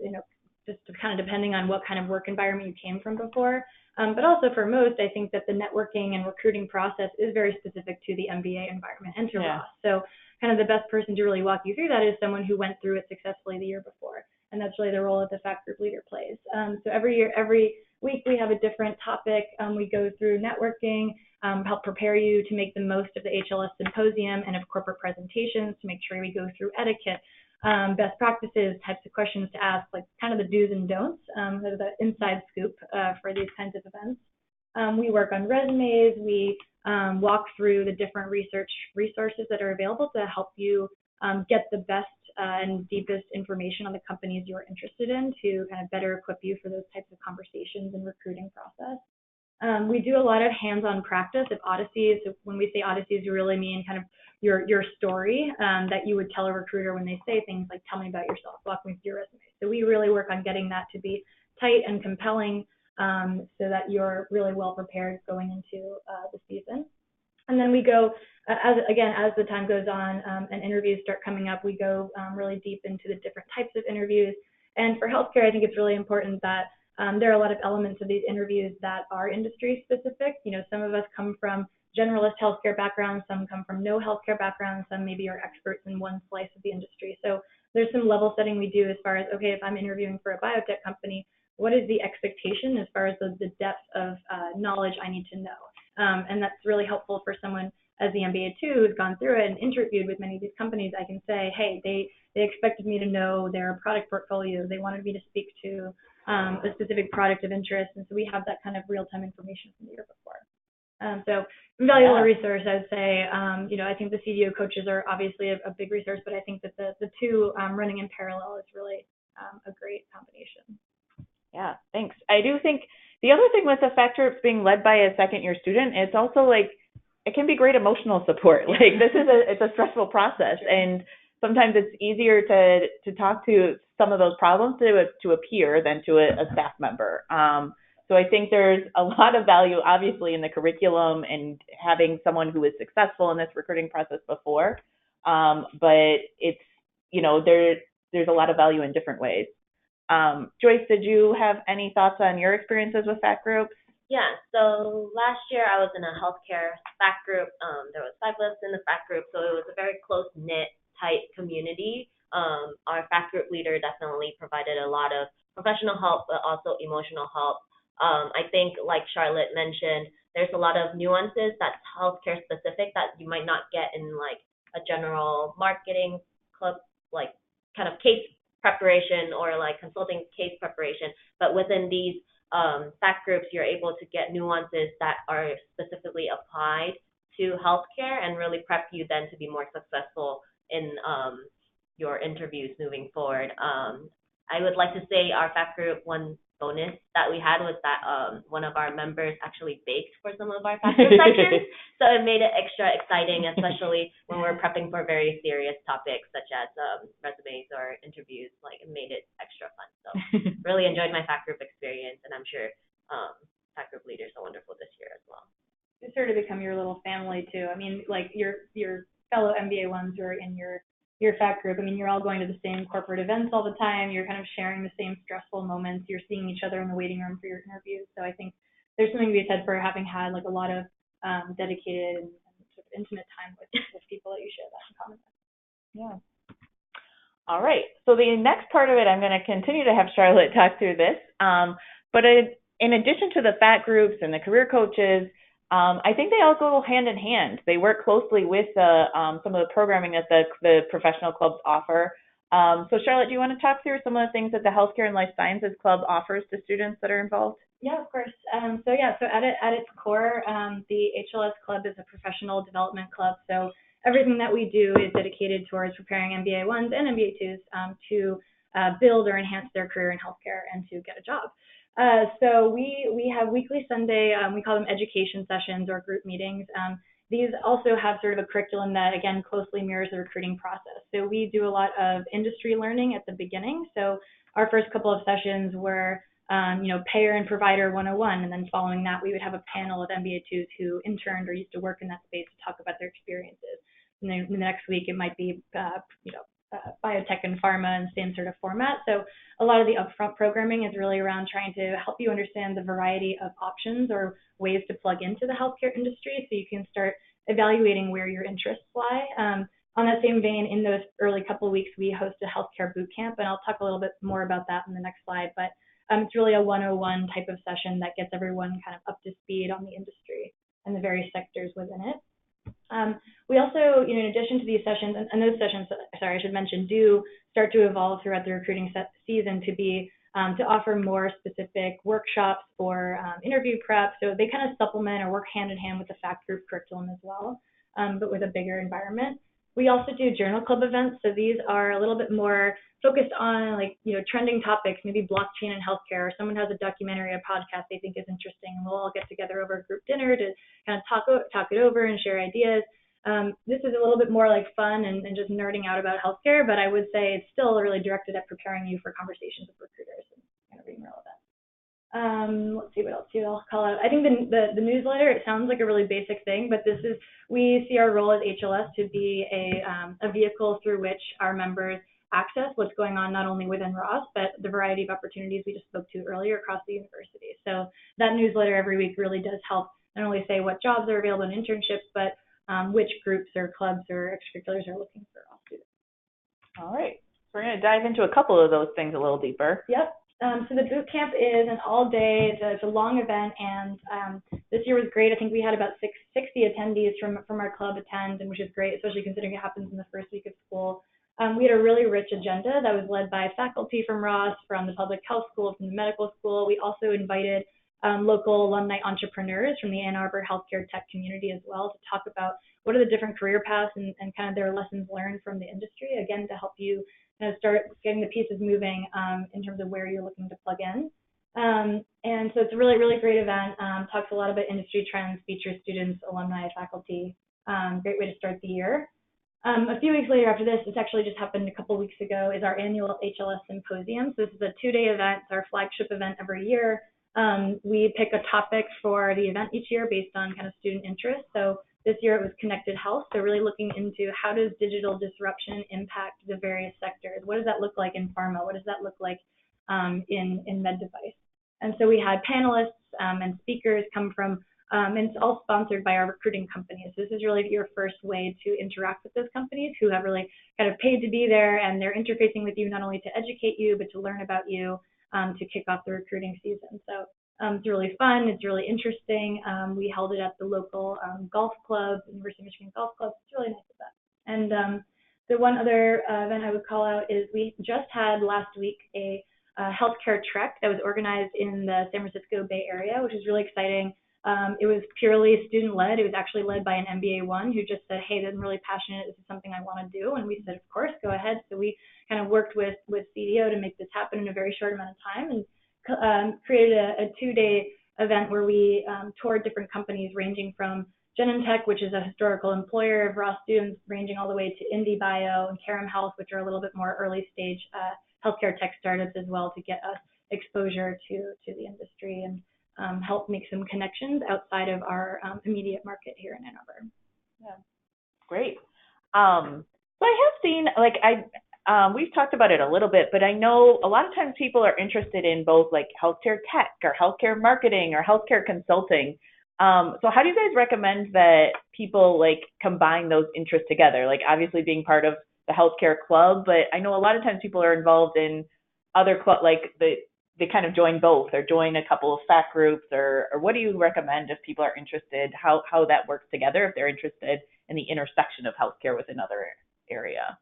just kind of depending on what kind of work environment you came from before. But also for most, I think that the networking and recruiting process is very specific to the MBA environment and to Ross. So kind of the best person to really walk you through that is someone who went through it successfully the year before. And that's really the role that the FACT group leader plays. So every week we have a different topic. We go through networking, help prepare you to make the most of the HLS symposium and of corporate presentations to make sure we go through etiquette, best practices, types of questions to ask, like kind of the do's and don'ts, the inside scoop for these kinds of events. We work on resumes. We walk through the different research resources that are available to help you get the best and deepest information on the companies you're interested in to kind of better equip you for those types of conversations and recruiting process. We do a lot of hands-on practice of Odysseys. So when we say Odysseys, we really mean kind of your story that you would tell a recruiter when they say things like, tell me about yourself, walk me through your resume. So we really work on getting that to be tight and compelling so that you're really well prepared going into the season. And then we go, as the time goes on and interviews start coming up, we go really deep into the different types of interviews. And for healthcare, I think it's really important that there are a lot of elements of these interviews that are industry specific. You know, some of us come from generalist healthcare backgrounds, some come from no healthcare backgrounds, some maybe are experts in one slice of the industry. So there's some level setting we do as far as, okay, if I'm interviewing for a biotech company, what is the expectation as far as the depth of knowledge I need to know? And that's really helpful for someone as the MBA too, who's gone through it and interviewed with many of these companies. I can say, hey, they expected me to know their product portfolio. They wanted me to speak to a specific product of interest. And so we have that kind of real-time information from the year before. So invaluable resource, I would say. You know, I think the CDO coaches are obviously a big resource, but I think that the two running in parallel is really a great combination. Yeah, thanks. I do think the other thing with the fact groups being led by a second-year student, it's also like it can be great emotional support. Like it's a stressful process, and sometimes it's easier to talk to some of those problems to a peer than to a staff member. So I think there's a lot of value, obviously, in the curriculum and having someone who is successful in this recruiting process before. But it's, you know, there's a lot of value in different ways. Joyce, did you have any thoughts on your experiences with FACT groups? Yeah, so last year I was in a healthcare FACT group. There was 5 of us in the FACT group, so it was a very close-knit, tight community. Our FACT group leader definitely provided a lot of professional help, but also emotional help. I think, like Charlotte mentioned, there's a lot of nuances that's healthcare specific that you might not get in like a general marketing club, like kind of case preparation or like consulting case preparation. But within these FACT groups, you're able to get nuances that are specifically applied to healthcare and really prep you then to be more successful in your interviews moving forward. I would like to say our FACT group, one bonus that we had was that one of our members actually baked for some of our FACT group sessions. So it made it extra exciting, especially when we're prepping for very serious topics such as resumes or interviews. Like, it made it extra fun. So really enjoyed my FACT group experience, and I'm sure FACT group leaders are wonderful this year as well. It's sort of become your little family too. I mean, like your fellow MBA ones who are in your FACT group, I mean, you're all going to the same corporate events all the time. You're kind of sharing the same stressful moments. You're seeing each other in the waiting room for your interviews. So I think there's something to be said for having had like a lot of dedicated and sort of intimate time with people that you share that in common with. Yeah. All right. So the next part of it, I'm going to continue to have Charlotte talk through this. But in addition to the FACT groups and the career coaches, I think they all go hand in hand. They work closely with some of the programming that the professional clubs offer. So Charlotte, do you want to talk through some of the things that the Healthcare and Life Sciences Club offers to students that are involved? Yeah, of course. So at its core, the HLS Club is a professional development club. So everything that we do is dedicated towards preparing MBA 1s and MBA 2s to build or enhance their career in healthcare and to get a job. So we have weekly Sunday, we call them education sessions or group meetings. These also have sort of a curriculum that, again, closely mirrors the recruiting process. So we do a lot of industry learning at the beginning. So our first couple of sessions were, payer and provider 101. And then following that, we would have a panel of MBA 2s who interned or used to work in that space to talk about their experiences. And then the next week, it might be, biotech and pharma in the same sort of format. So a lot of the upfront programming is really around trying to help you understand the variety of options or ways to plug into the healthcare industry so you can start evaluating where your interests lie. On that same vein, in those early couple of weeks, we host a healthcare boot camp, and I'll talk a little bit more about that in the next slide. But it's really a 101 type of session that gets everyone kind of up to speed on the industry and the various sectors within it. We also, in addition to these sessions, and those sessions, I should mention, do start to evolve throughout the recruiting season to be to offer more specific workshops for interview prep. So they kind of supplement or work hand in hand with the fact group curriculum as well, but with a bigger environment. We also do journal club events. So these are a little bit more focused on trending topics, maybe blockchain and healthcare, or someone has a documentary, a podcast they think is interesting, and we'll all get together over a group dinner to kind of talk it over and share ideas. This is a little bit more like fun and just nerding out about healthcare, but I would say it's still really directed at preparing you for conversations with recruiters and kind of being relevant. Let's see what else I'll call out. I think the newsletter, it sounds like a really basic thing, but we see our role as HLS to be a vehicle through which our members access what's going on not only within Ross, but the variety of opportunities we just spoke to earlier across the university. So that newsletter every week really does help not only say what jobs are available in internships, but which groups or clubs or extracurriculars are looking for Ross students. All right. So we're going to dive into a couple of those things a little deeper. Yep. So the boot camp is an all-day, it's a long event, and this year was great. I think we had about 60 attendees from our club attend, and which is great, especially considering it happens in the first week of school. We had a really rich agenda that was led by faculty from Ross, from the public health school, from the medical school. We also invited local alumni entrepreneurs from the Ann Arbor healthcare tech community as well to talk about what are the different career paths and kind of their lessons learned from the industry, again, to help you kind of start getting the pieces moving in terms of where you're looking to plug in. And so it's a really, really great event. Talks a lot about industry trends, features students, alumni, faculty. Great way to start the year. A few weeks later after this actually just happened a couple weeks ago, is our annual HLS Symposium. So this is a 2-day event. It's our flagship event every year. We pick a topic for the event each year based on kind of student interest. So this year it was connected health. So really looking into how does digital disruption impact the various sectors? What does that look like in pharma? What does that look like in med device? And so we had panelists and speakers come from, and it's all sponsored by our recruiting companies. So this is really your first way to interact with those companies who have really kind of paid to be there, and they're interfacing with you not only to educate you, but to learn about you to kick off the recruiting season. So it's really fun. It's really interesting. We held it at the local golf club, University of Michigan Golf Club. It's really nice event. And the one other event I would call out is we just had last week a healthcare trek that was organized in the San Francisco Bay Area, which is really exciting. It was purely student-led. It was actually led by an MBA1 who just said, hey, I'm really passionate. This is something I want to do. And we said, of course, go ahead. So we kind of worked with CDO to make this happen in a very short amount of time, and created a 2-day event where we toured different companies ranging from Genentech, which is a historical employer of Ross students, ranging all the way to IndieBio and Carum Health, which are a little bit more early stage healthcare tech startups as well, to get us exposure to the industry and help make some connections outside of our immediate market here in Ann Arbor. Yeah, great. So I have seen, we've talked about it a little bit, but I know a lot of times people are interested in both like healthcare tech or healthcare marketing or healthcare consulting. So how do you guys recommend that people combine those interests together? Like obviously being part of the healthcare club, but I know a lot of times people are involved in other club, they kind of join both or join a couple of fact groups, or what do you recommend if people are interested, how that works together if they're interested in the intersection of healthcare with another area?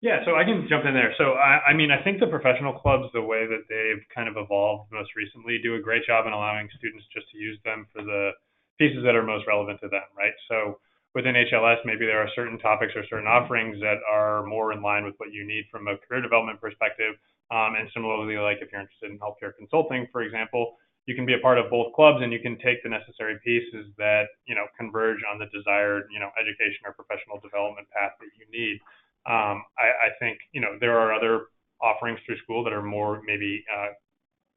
Yeah, so I can jump in there. So I think the professional clubs, the way that they've kind of evolved most recently, do a great job in allowing students just to use them for the pieces that are most relevant to them, right? So within HLS, maybe there are certain topics or certain offerings that are more in line with what you need from a career development perspective. And similarly, like if you're interested in healthcare consulting, for example, you can be a part of both clubs and you can take the necessary pieces that, converge on the desired, education or professional development path that you need. I think, there are other offerings through school that are more maybe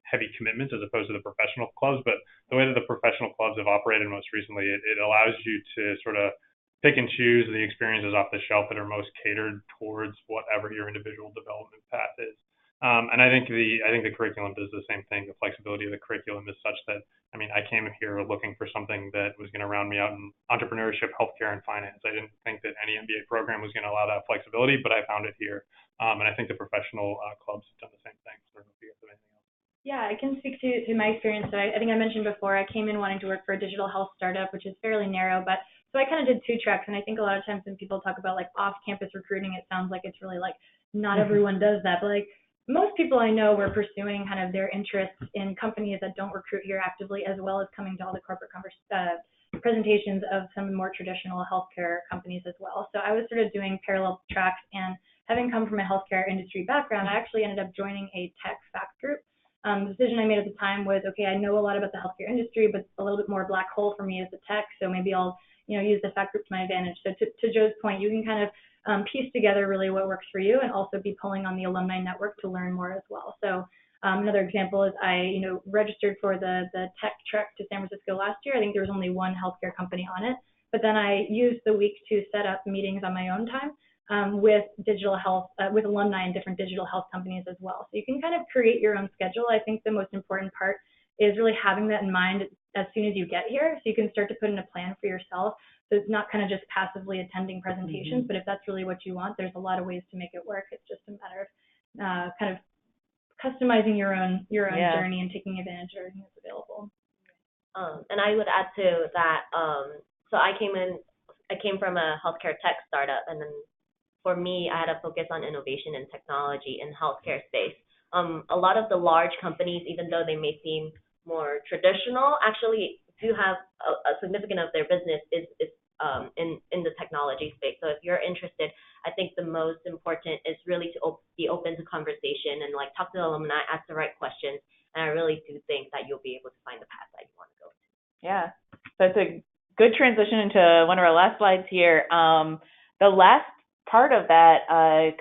heavy commitments as opposed to the professional clubs. But the way that the professional clubs have operated most recently, it allows you to sort of pick and choose the experiences off the shelf that are most catered towards whatever your individual development path is. And I think the curriculum does the same thing. The flexibility of the curriculum is such that, I came here looking for something that was going to round me out in entrepreneurship, healthcare, and finance. I didn't think that any MBA program was going to allow that flexibility, but I found it here. And I think the professional clubs have done the same thing. I don't know if you have anything else. Yeah, I can speak to my experience. So I think I mentioned before, I came in wanting to work for a digital health startup, which is fairly narrow, but so So I kind of did 2 tracks, and I think a lot of times when people talk about like off-campus recruiting, it sounds like it's really like not everyone does that, but like most people I know were pursuing kind of their interests in companies that don't recruit here actively, as well as coming to all the corporate presentations of some more traditional healthcare companies as well. So I was sort of doing parallel tracks, and having come from a healthcare industry background, I actually ended up joining a tech fact group. The decision I made at the time was, okay, I know a lot about the healthcare industry, but a little bit more black hole for me is the tech, so maybe I'll use the fact group to my advantage. So to Joe's point, you can kind of piece together really what works for you, and also be pulling on the alumni network to learn more as well. So another example is I registered for the tech trek to San Francisco last year. I think there was only one healthcare company on it, but then I used the week to set up meetings on my own time with digital health, with alumni in different digital health companies as well. So you can kind of create your own schedule. I think the most important part is really having that in mind as soon as you get here, so you can start to put in a plan for yourself. So it's not kind of just passively attending presentations, but if that's really what you want, there's a lot of ways to make it work. It's just a matter of kind of customizing your own journey and taking advantage of everything that's available. And I would add to that. So I came from a healthcare tech startup, and then for me, I had a focus on innovation and technology in healthcare space. A lot of the large companies, even though they may seem more traditional, actually do have a significant of their business is in the technology space. So if you're interested, I think the most important is really to be open to conversation and like talk to the alumni, ask the right questions. And I really do think that you'll be able to find the path that you want to go to. Yeah, so it's a good transition into one of our last slides here. The last part of that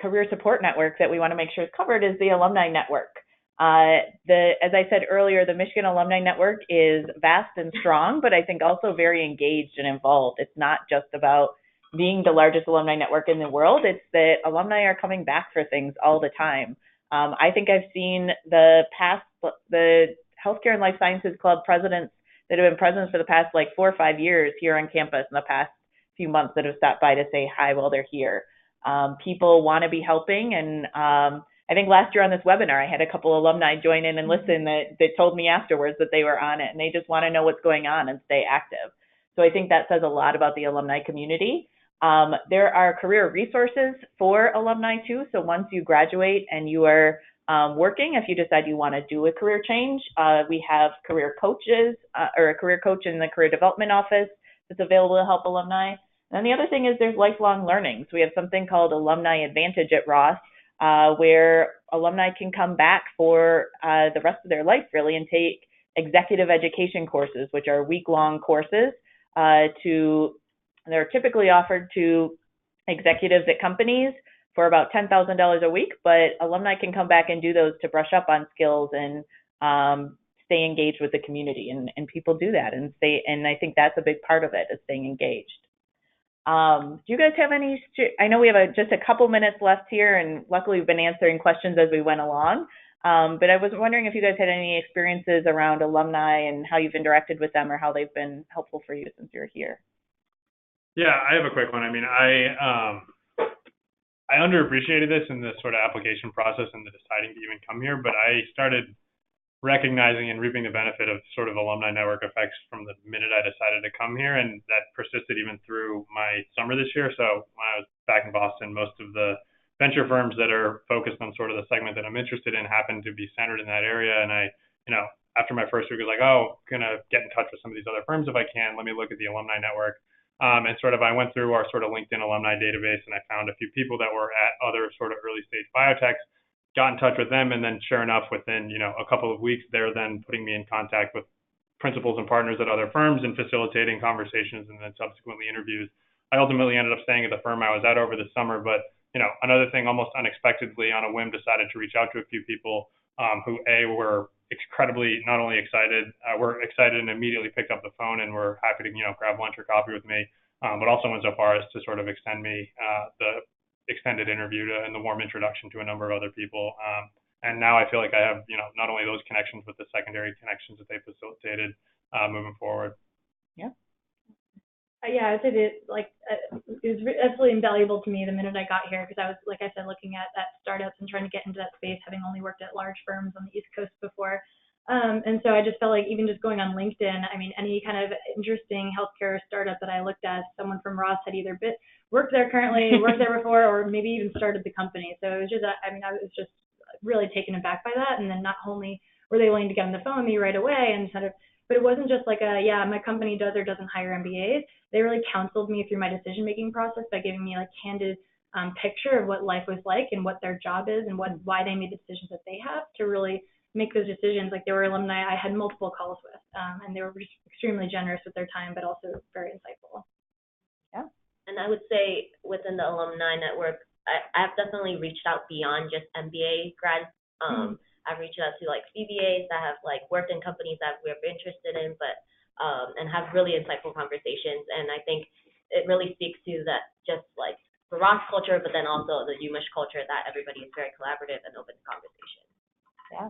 career support network that we want to make sure is covered is the alumni network. As I said earlier, the Michigan Alumni Network is vast and strong, but I think also very engaged and involved. It's not just about being the largest alumni network in the world. It's that alumni are coming back for things all the time. I think I've seen the Healthcare and Life Sciences Club presidents that have been presidents for the past like 4 or 5 years here on campus in the past few months that have stopped by to say hi while they're here. People want to be helping, and I think last year on this webinar, I had a couple alumni join in and listen that told me afterwards that they were on it, and they just want to know what's going on and stay active. So I think that says a lot about the alumni community. There are career resources for alumni too. So once you graduate and you are working, if you decide you want to do a career change, we have career coaches or a career coach in the career development office that's available to help alumni. And the other thing is there's lifelong learning. So we have something called Alumni Advantage at Ross, where alumni can come back for the rest of their life, really, and take executive education courses, which are week-long courses. They're typically offered to executives at companies for about $10,000 a week, but alumni can come back and do those to brush up on skills and stay engaged with the community, and people do that, and I think that's a big part of it, is staying engaged. Do you guys have any? I know we have just a couple minutes left here, and luckily we've been answering questions as we went along. But I was wondering if you guys had any experiences around alumni and how you've interacted with them or how they've been helpful for you since you're here. Yeah, I have a quick one. I mean, I underappreciated this in the sort of application process and the deciding to even come here, but I started recognizing and reaping the benefit of sort of alumni network effects from the minute I decided to come here, and that persisted even through my summer this year. So when I was back in Boston, most of the venture firms that are focused on sort of the segment that I'm interested in happen to be centered in that area. And I, after my first week, was like, oh, gonna get in touch with some of these other firms if I can. Let me look at the alumni network. And sort of I went through our sort of LinkedIn alumni database, and I found a few people that were at other sort of early stage biotechs, got in touch with them, and then sure enough, within a couple of weeks, they're then putting me in contact with principals and partners at other firms and facilitating conversations and then subsequently interviews. I ultimately ended up staying at the firm I was at over the summer, but another thing, almost unexpectedly on a whim, decided to reach out to a few people who were incredibly not only excited, were excited and immediately picked up the phone and were happy to grab lunch or coffee with me, but also went so far as to sort of extend me the extended interview and the warm introduction to a number of other people. And now I feel like I have, not only those connections, but the secondary connections that they facilitated moving forward. Yeah. Yeah, I would say that it was absolutely invaluable to me the minute I got here, because I was, like I said, looking at startups and trying to get into that space, having only worked at large firms on the East Coast before. And so I just felt like even just going on LinkedIn, I mean, any kind of interesting healthcare startup that I looked at, someone from Ross had either worked there currently, worked there before, or maybe even started the company. So it was just, I mean, I was just really taken aback by that. And then not only were they willing to get on the phone with me right away and sort of, but it wasn't just like yeah, my company does or doesn't hire MBAs. They really counseled me through my decision-making process by giving me like candid picture of what life was like and what their job is and why they made the decisions that they have to really make those decisions. Like, they were alumni I had multiple calls with, and they were just extremely generous with their time, but also very insightful. Yeah. And I would say within the alumni network, I've definitely reached out beyond just MBA grads. I've reached out to like CBAs that have like worked in companies that we're interested in, but and have really insightful conversations. And I think it really speaks to that just like the Ross culture, but then also the UMich culture, that everybody is very collaborative and open to conversation. Yeah.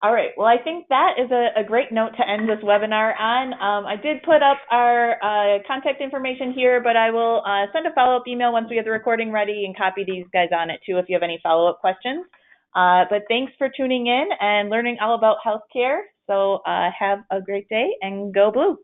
All right. Well, I think that is a great note to end this webinar on. I did put up our contact information here, but I will send a follow-up email once we get the recording ready and copy these guys on it too if you have any follow-up questions. But thanks for tuning in and learning all about healthcare. So have a great day and go Blue.